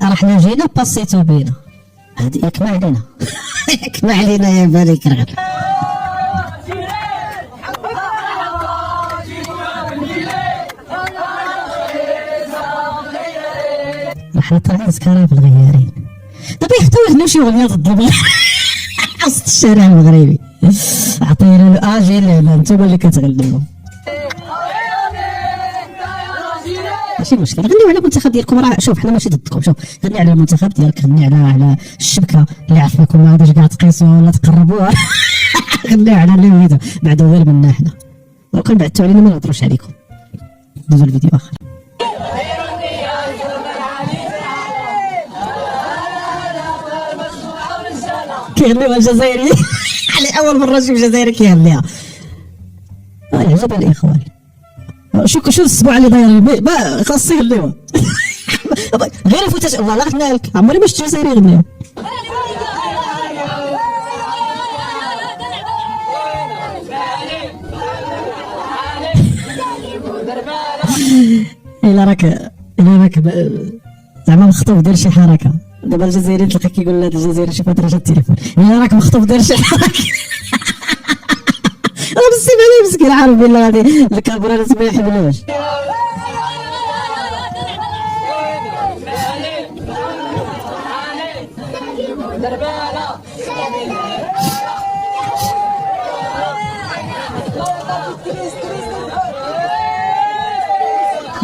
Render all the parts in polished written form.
رحنا جينا باسيتو بينا، هادي ياك ما علينا ياك ما علينا يا بالك رغد. رحنا طالعين سكارة في الغيارين، دابا يحتاو هنا شي اغنيه ضد البغي وسط الشارع المغربي. عطينا له اجي لا نتوما اللي كتغنيو ماشي مشكل، غنيو على المنتخب ديالكم. راه شوف حنا ماشي ضدكم، شوف غني على المنتخب ديالك، غني على الشبكه اللي عارفاكم ما غاديش كاع تقيسوها ولا تقربوها غنيو على اللي بغيتو، بعدو غير منا حنا، لو كان بعدتو علينا ما نهضروش عليكم. دوزو الفيديو اخر. كيغنيوها الجزائري على اول مره نشوف جزائري كيغنيها. عجب الاخوان، شو الاسبوع اللي دايرين خاص يغنيوها غير يفوتش الله لا غنى لك، عمري ما شفت جزائري يغنيها. الا راك زعما مخطوف دير شي حركه، دابا الجزائري تلقى كيقول لهاد الجزائري شوف هاد رجع التليفون، الا راك مخطوف دير شي حركه راه بالسيف عليه مسكين، عارف بالله غادي الكابورات ما يحملوش.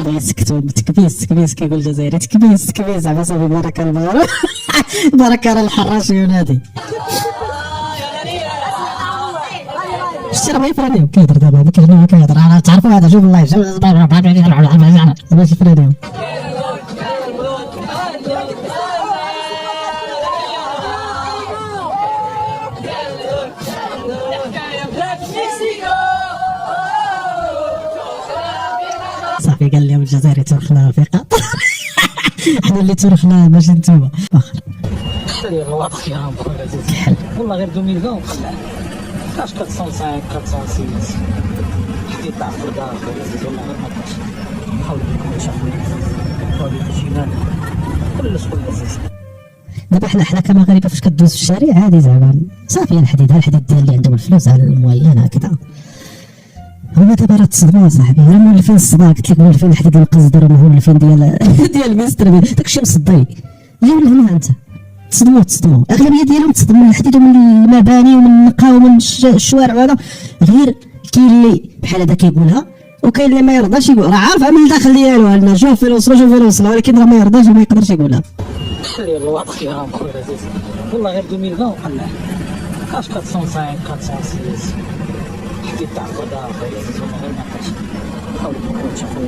يسكتوا تكبيس كيقول الجزائري تكبيس زعما صافي بارك الله بارك الله الحراش ينادي. شتي راه يفرانيو كيهضر دابا ما كيغنيو كيهضر، انا تعرفوا هذا شوف الله باش يفرانيو. صافي قال لهم الجزائري ترخنا في قطر حنا اللي ترخنا ماشي نتوما. فخر الواضح يا رب والله غير 2020 وقلع كاش 405 406 حكيت تاع في الدار والله غير ما كاش نحاول نكون شافوا طريق الجنان كل عزيز. دابا حنا كمغاربه فاش كدوز في الشارع عادي زعما صافي الحديد ديال اللي عندهم الفلوس على المعين هكذا. هما دابا راه تصدموا صاحبي، راه مولفين الصداع، قلت لك مولفين الحديد المقصدر ومولفين ديال المستر داكشي مصدي. جاو لهنا انت تصدموا الاغلبيه ديالهم تصدموا من الحديد ومن المباني ومن النقا ومن الشوارع وهذا. غير كاين اللي بحال هذا كيقولها وكاين اللي ما يرضاش يقول، راه عارفها من الداخل ديالو انا شوف فين وصلوا ولكن راه ما يرضاش وما يقدرش يقولها. خلي الواضح يا رب خويا عزيز والله غير 2020 وقلع كاش 405 406 حكيت تاع في الدار خويا عزيز والله غير ما كاش نحاول نكون شافوا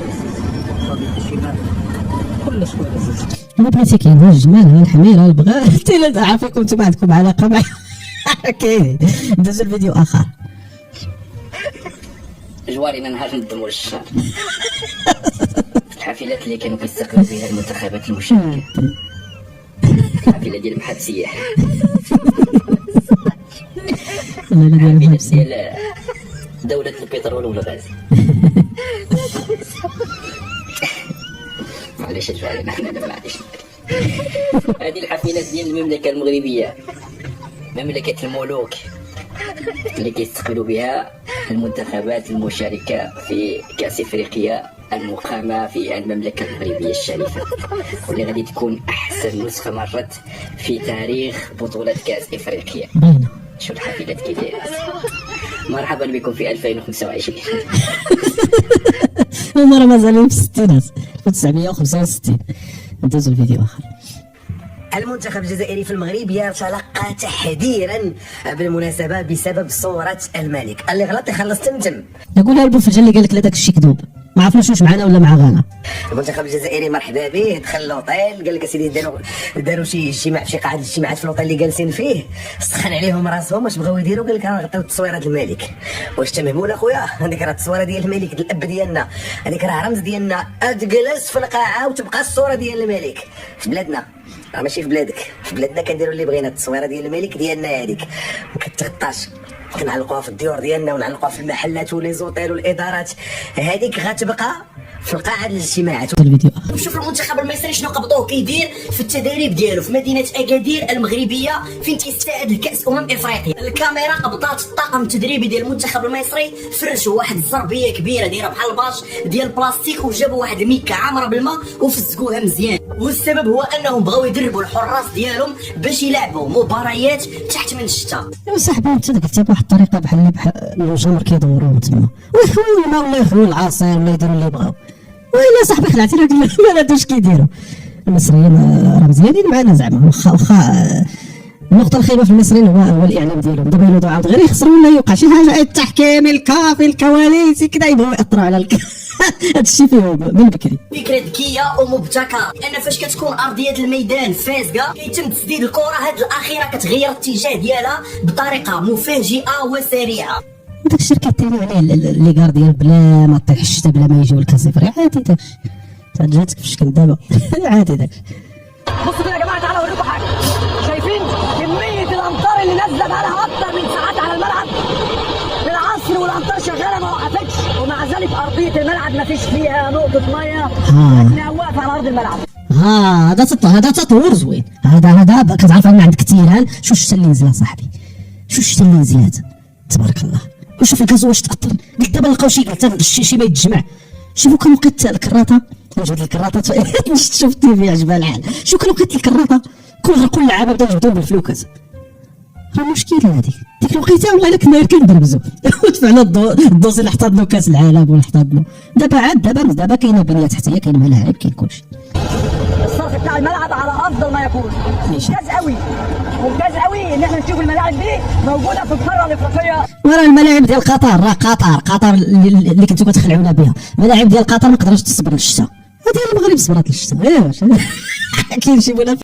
طريق الجنان كل خويا عزيز. انا بغيتي كاين ها الجمال ها الحمير ها البغاء حتى لا عافاكم انتم عندكم علاقه مع كاين. ندوزو الفيديو اخر. جوارينا نهار ندموا الشهر الحافلات اللي كانوا كيستقبلوا بها المنتخبات المشاركه، الحافله ديال محاد سياح ديال دولة البترول والغاز معليش جوارينا حنا معليش. هذه الحافلات ديال المملكه المغربيه، مملكه الملوك اللي كيستقبلوا بها المنتخبات المشاركة في كأس افريقيا المقامة في المملكة المغربية الشريفة، واللي غادي تكون أحسن نسخة مرت في تاريخ بطولة كأس افريقيا. شو الحافلات كي دايرة. مرحبا بكم في 2025. هما راه مازالين في الستينات 1965. ندوزو الفيديو آخر. المنتخب الجزائري في المغرب يتلقى تحذيرا بالمناسبه بسبب صوره الملك. اللي غلط يخلص تمتم. نقولها البوفجه اللي قال لك لا داك الشيء كذوب، ما عرفناش واش معنا ولا مع غانا. المنتخب الجزائري مرحبا به، دخل لوطيل قال لك اسيدي داروا شي اجتماع في شي قاعه الاجتماعات في الوطيل اللي جالسين فيه، سخن عليهم راسهم واش بغاو يديروا، قال لك غنغطيو تصويره الملك. واش تمهمونا خويا؟ هذيك راه التصويره ديال الملك الاب ديالنا، هذيك راه رمز ديالنا، تجلس في القاعه وتبقى الصوره ديال الملك في بلادنا. راه ماشي في بلادك، في بلادنا كنديروا اللي بغينا. التصويره ديال الملك ديالنا هذيك ما كتغطاش، كنعلقوها في الديور ديالنا ونعلقوها في المحلات ولي زوطيل والادارات، هذيك غتبقى في القاعه الاجتماعات. الفيديو شوف المنتخب المصري شنو قبضوه كيدير في التدريب ديالو في مدينه اكادير المغربيه فين تيستعد لكاس افريقيا. الكاميرا قبضات الطاقم التدريبي ديال المنتخب المصري، فرشوا واحد الزربيه كبيره دايره بحال الباش ديال البلاستيك وجابوا واحد الميكه عامره بالماء وفزقوها مزيان. والسبب هو انهم بغاو يدربوا الحراس ديالهم باش يلعبوا مباريات تحت من الشتاء. يا صاحبي انت دقتي بواحد الطريقه بحال الجمر كيدوروا تما ويخويو الماء ولا يخويو العصير ولا يديروا اللي بغاو. ويلا صاحبي خلعتي راك ما هادوش كيديروا المصريين راه مزيانين معنا زعما واخا النقطة الخايبة في المصريين هو الإعلام ديالهم. دابا ينوضوا عاود غير يخسروا ولا يوقع شي حاجة التحكيم الكافي الكواليس كذا يبغوا يأثروا على هذا الشيء فيهم من بكري. فكرة ذكية ومبتكرة لأن فاش كتكون أرضية الميدان فاسدة كيتم تسديد الكرة هاد الأخيرة كتغير الاتجاه ديالها بطريقة مفاجئة وسريعة. وداك الشيء كيتيروا عليه لي كارديان بلا ما طيح الشتا بلا ما يجيو الكاسيفري عادي داك جاتك في الشكل دابا عادي داك. بصوا كده يا جماعه تعالوا اوريكم حاجه. شايفين كميه الامطار اللي نازله بقالها اكتر من ساعات على الملعب في العصر والامطار شغاله ما وقفتش ومع ذلك ارضيه الملعب ما فيش فيها نقطه ميه لكنها واقفه على ارض الملعب. هذا تطور زوين. هذا كتعرف ان عندك تيران. شو الشتا اللي نزل صاحبي شو الشتا اللي نزلات تبارك الله. وشوف الغاز واش تاثر. قلت دابا نلقاو شي ما يتجمع. شوفوا كان وقت الكراطه نجبد الكراطه شوف التيفي عجبها الحال. شو كان وقت الكراطه كل لعابه بداو يجبدوهم بالفلوكات. راه مشكله هذيك ديك الوقيته والله الا كنا كندربزو ودفعنا الدوسي اللي حطضنا كاس العالم ولا حطضنا. دابا كاينه بنيه تحتيه كاين ملاعب كاين كلشي. الصرف بتاع الملعب على افضل ما يكون. ممتاز قوي ان احنا نشوف الملاعب دي موجوده في القاره الافريقيه. ورا الملاعب ديال قطر راه قطر اللي كنتو كتخلعونا بها. الملاعب ديال قطر ما قدرتش تصبر للشتاء. هذه المغرب صبرت للشتاء. ايوا كاين شي منافس.